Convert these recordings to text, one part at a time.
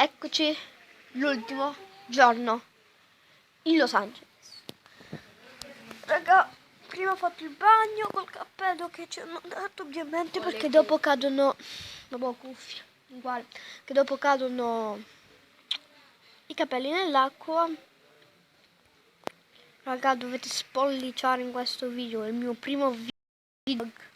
eccoci, l'ultimo giorno in Los Angeles. Raga, prima ho fatto il bagno col cappello che ci hanno dato, ovviamente, perché dopo cadono, vabbè, cuffie, uguale, che dopo cadono i capelli nell'acqua. Raga, dovete spolliciare in questo video, è il mio primo video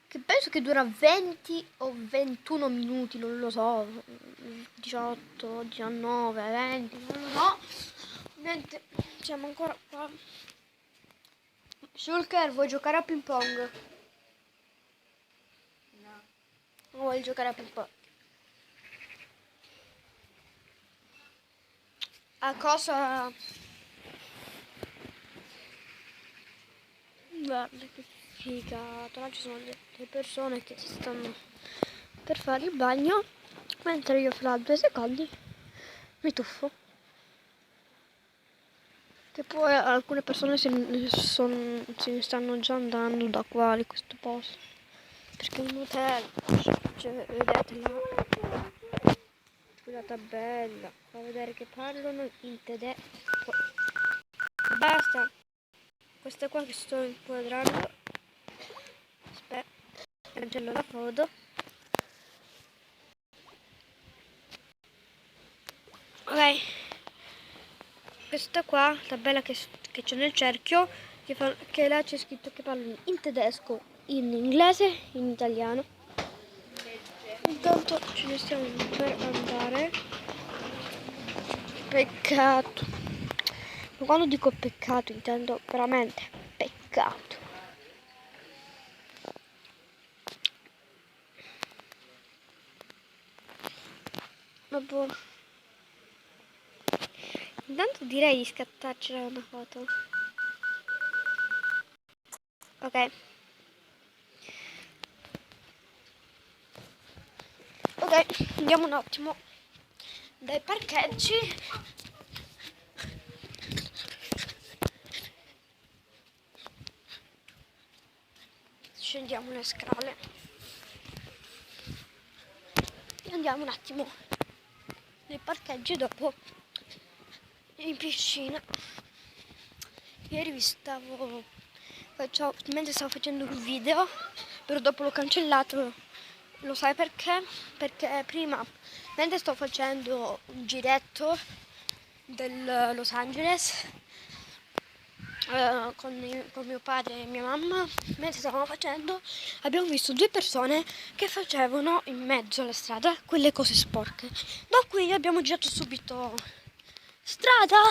che penso che dura 20 o 21 minuti, non lo so, 18, 19, 20, non lo so. Niente, siamo ancora qua. Shulker, vuoi giocare a ping pong? No. Non vuoi giocare a ping pong? A cosa? Guarda che figata, là ci sono le persone che si stanno per fare il bagno, mentre io fra 2 secondi mi tuffo. Che poi alcune persone se ne stanno già andando da qua di questo posto, perché è un hotel, cioè, vedete là, sulla tabella, fa vedere che parlano in tedesco. Basta, questa qua che sto inquadrando, aspetta, cancello la foto. Ok, questa qua, tabella che c'è nel cerchio, che là c'è scritto che parlano in tedesco, in inglese, in italiano. Intanto ce ne stiamo per andare. Peccato. Ma quando dico peccato intendo veramente peccato. Vabbè. Intanto direi di scattarcela una foto. Ok. Ok, andiamo un attimo dai parcheggi. Scendiamo le scale e andiamo un attimo nei parcheggi, dopo in piscina. Ieri vi stavo mentre stavo facendo un video, però dopo l'ho cancellato. Lo sai perché? Perché prima, mentre sto facendo un giretto del Los Angeles con mio padre e mia mamma, mentre stavamo facendo, abbiamo visto 2 persone che facevano in mezzo alla strada quelle cose sporche. Da qui abbiamo girato subito strada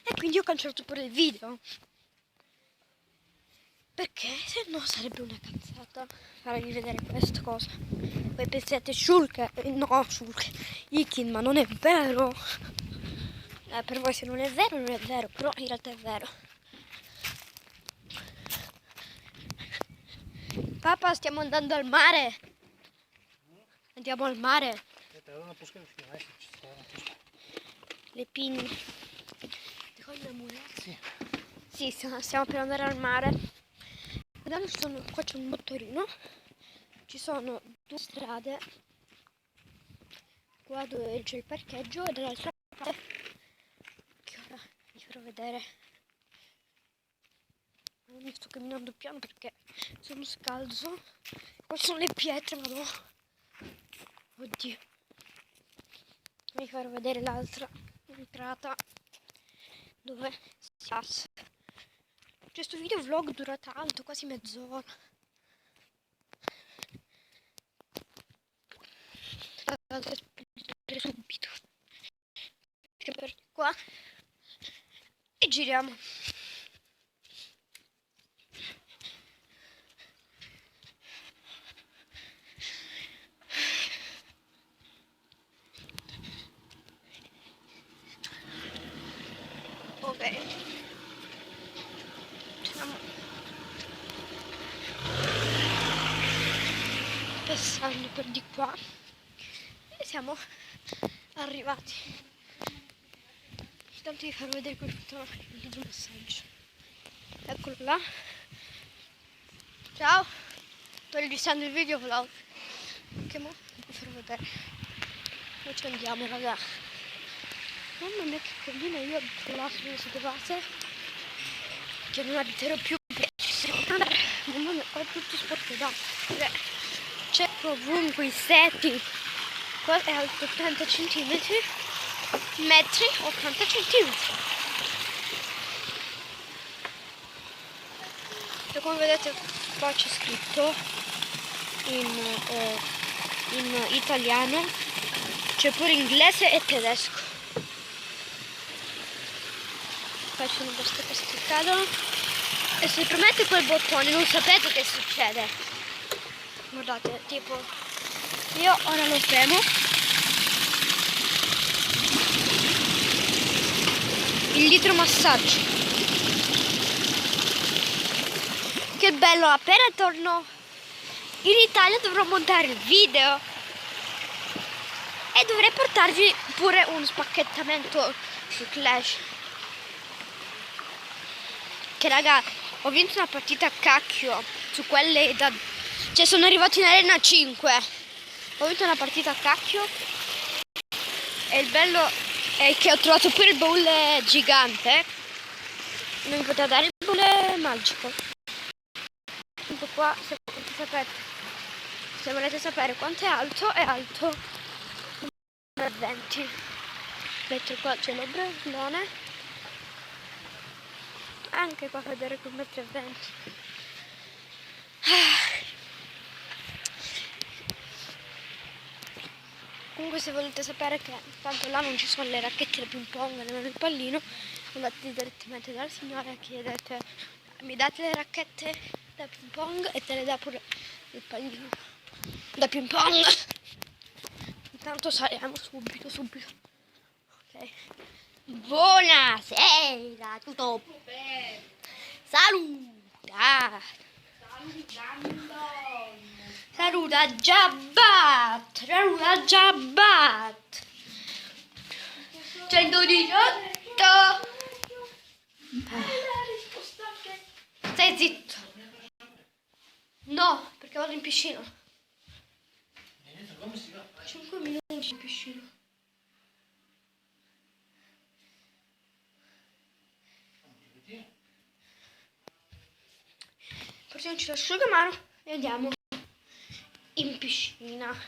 e quindi ho cancellato pure il video, perché se no sarebbe una cazzata farvi vedere questa cosa. Voi pensate Shulker, no Shulker, Ikin, ma non è vero. Per voi se non è vero non è vero, però in realtà è vero. Papà, stiamo andando al mare. Andiamo al mare. Le pinne. Sì, stiamo per andare al mare. Adesso qua c'è un motorino. Ci sono 2 strade. Qua dove c'è il parcheggio e dall'altra parte. Che ora vi farò vedere. Mi sto camminando piano perché sono scalzo. Qua sono le pietre, ma no. Oddio. Vi farò vedere l'altra entrata dove si passa. Questo video vlog dura tanto, quasi mezz'ora. Subito. Per qua e giriamo. Ok, stiamo passando per di qua e siamo arrivati. Intanto vi farò vedere il messaggio. Eccolo là. Ciao, sto registrando il video vlog che mo vi farò vedere. Noi ci andiamo, raga. Mamma mia che collina, io lascio queste base che non abiterò più perché mamma mia, qua è tutto sporco d'acqua. C'è ovunque insetti. Qua è alto 80 centimetri, metri 80 centimetri. E come vedete qua c'è scritto in italiano, c'è pure inglese e tedesco. Qua ci sono queste cose che cadono e se premete quel bottone non sapete che succede. Guardate, tipo io ora lo premo, il idromassaggio. Che bello, appena torno in Italia dovrò montare il video e dovrei portarvi pure un spacchettamento su Clash. Che raga, ho vinto una partita a cacchio su quelle da... cioè sono arrivato in arena 5. Ho vinto una partita a cacchio e il bello è che ho trovato pure il baule gigante. Non mi poteva dare il baule magico. Comunque qua, se volete sapere quanto è alto 1,20 m. Mentre qua c'è l'ombrellone. Anche qua a vedere con 1,20 m. Comunque se volete sapere che tanto là non ci sono le racchette da ping pong nemmeno il pallino, andate direttamente dal signore e chiedete: mi date le racchette da ping pong? E te le dà pure il pallino da ping pong. Intanto saliamo subito. Ok. Buonasera, tutto saluta. Saluta Jabbat. 118. Stai zitto. No, perché vado in piscina. 5 minuti in piscina. Portiamoci l'asciugamano e andiamo in piscina.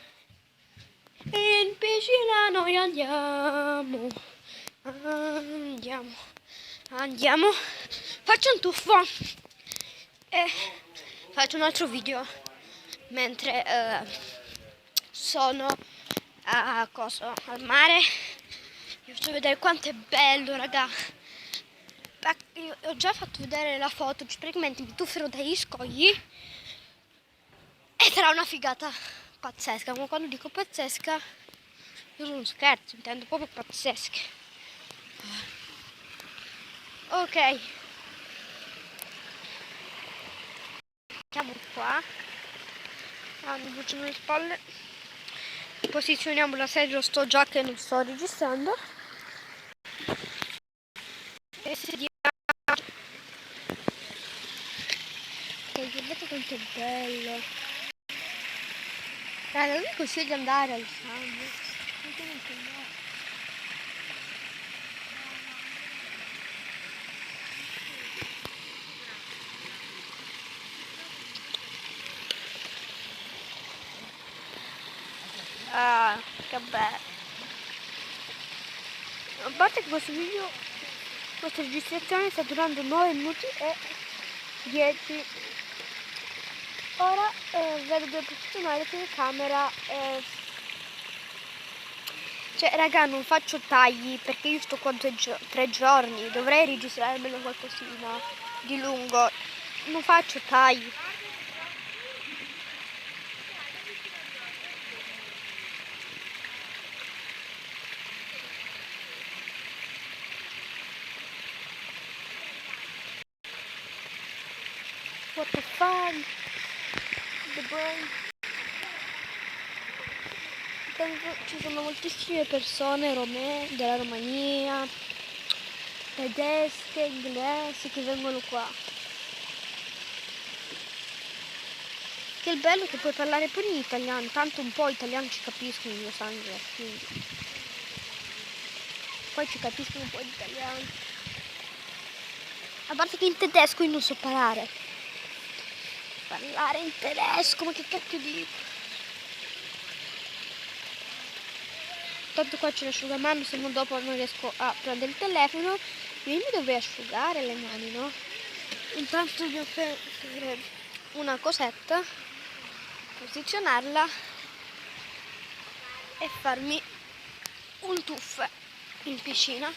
In piscina noi andiamo. Faccio un tuffo e faccio un altro video mentre sono al mare. Vi faccio vedere quanto è bello, raga. Io ho già fatto vedere la foto, praticamente mi tufferò dagli scogli e sarà una figata pazzesca. Ma quando dico pazzesca non un scherzo, intendo proprio pazzesche. Ok, siamo qua, mi bruciano le spalle, posizioniamo la sedia, sto già che non sto registrando e sediamo. Guardate quanto è bello. Raga, non mi consiglio di andare al sangue. Ah, che bello. A parte che questo video, questa registrazione sta durando 9 minuti e 10. Ora vedo dove posizionare la telecamera. Cioè raga, non faccio tagli perché io sto qua 3 giorni, dovrei registrarmelo qualcosina di lungo. Non faccio tagli. What the fuck? The brain. Ci sono moltissime persone della Romania, tedesche, inglesi che vengono qua. Che il bello è che puoi parlare pure in italiano, tanto un po' italiano ci capiscono in Los Angeles, quindi poi ci capiscono un po' di italiano. A parte che in tedesco io non so parlare. Parlare in tedesco, ma che cacchio dico? Tanto qua c'è l'asciugamano, se no dopo non riesco a prendere il telefono. Quindi dovrei asciugare le mani, no? Intanto devo fare una cosetta, posizionarla e farmi un tuffo in piscina.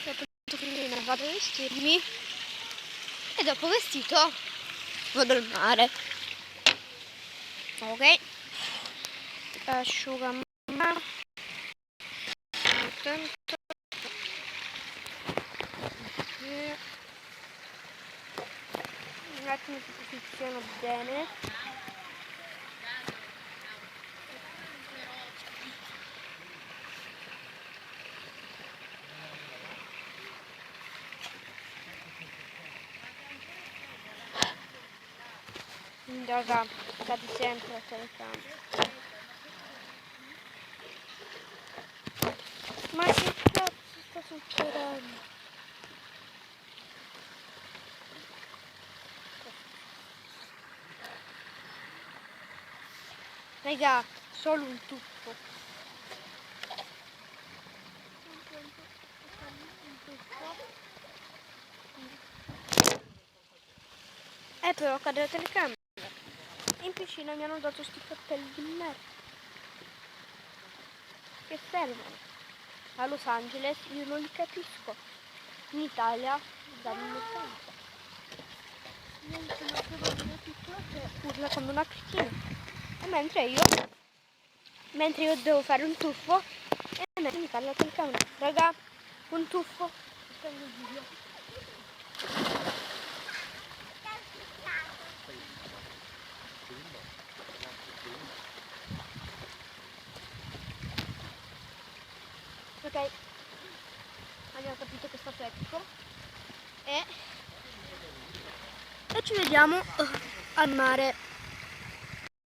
Dopo prima vado a vestirmi e dopo vestito vado al mare. Ok, asciugamano. Un attimo si posiziono bene. Raga, cade sempre la telecamera. Ma che cazzo sta succedendo? Raga, solo un tuffo. Però cade la telecamera. In piscina mi hanno dato sti cappelli di merda. Che servono? A Los Angeles io non li capisco. In Italia danno senso. Niente, ma che voglio piccola che urla come una crettina. E mentre io devo fare un tuffo e mentre mi parla la telecamera. Raga, un tuffo. Ok, abbiamo capito che sta secco e ci vediamo al mare.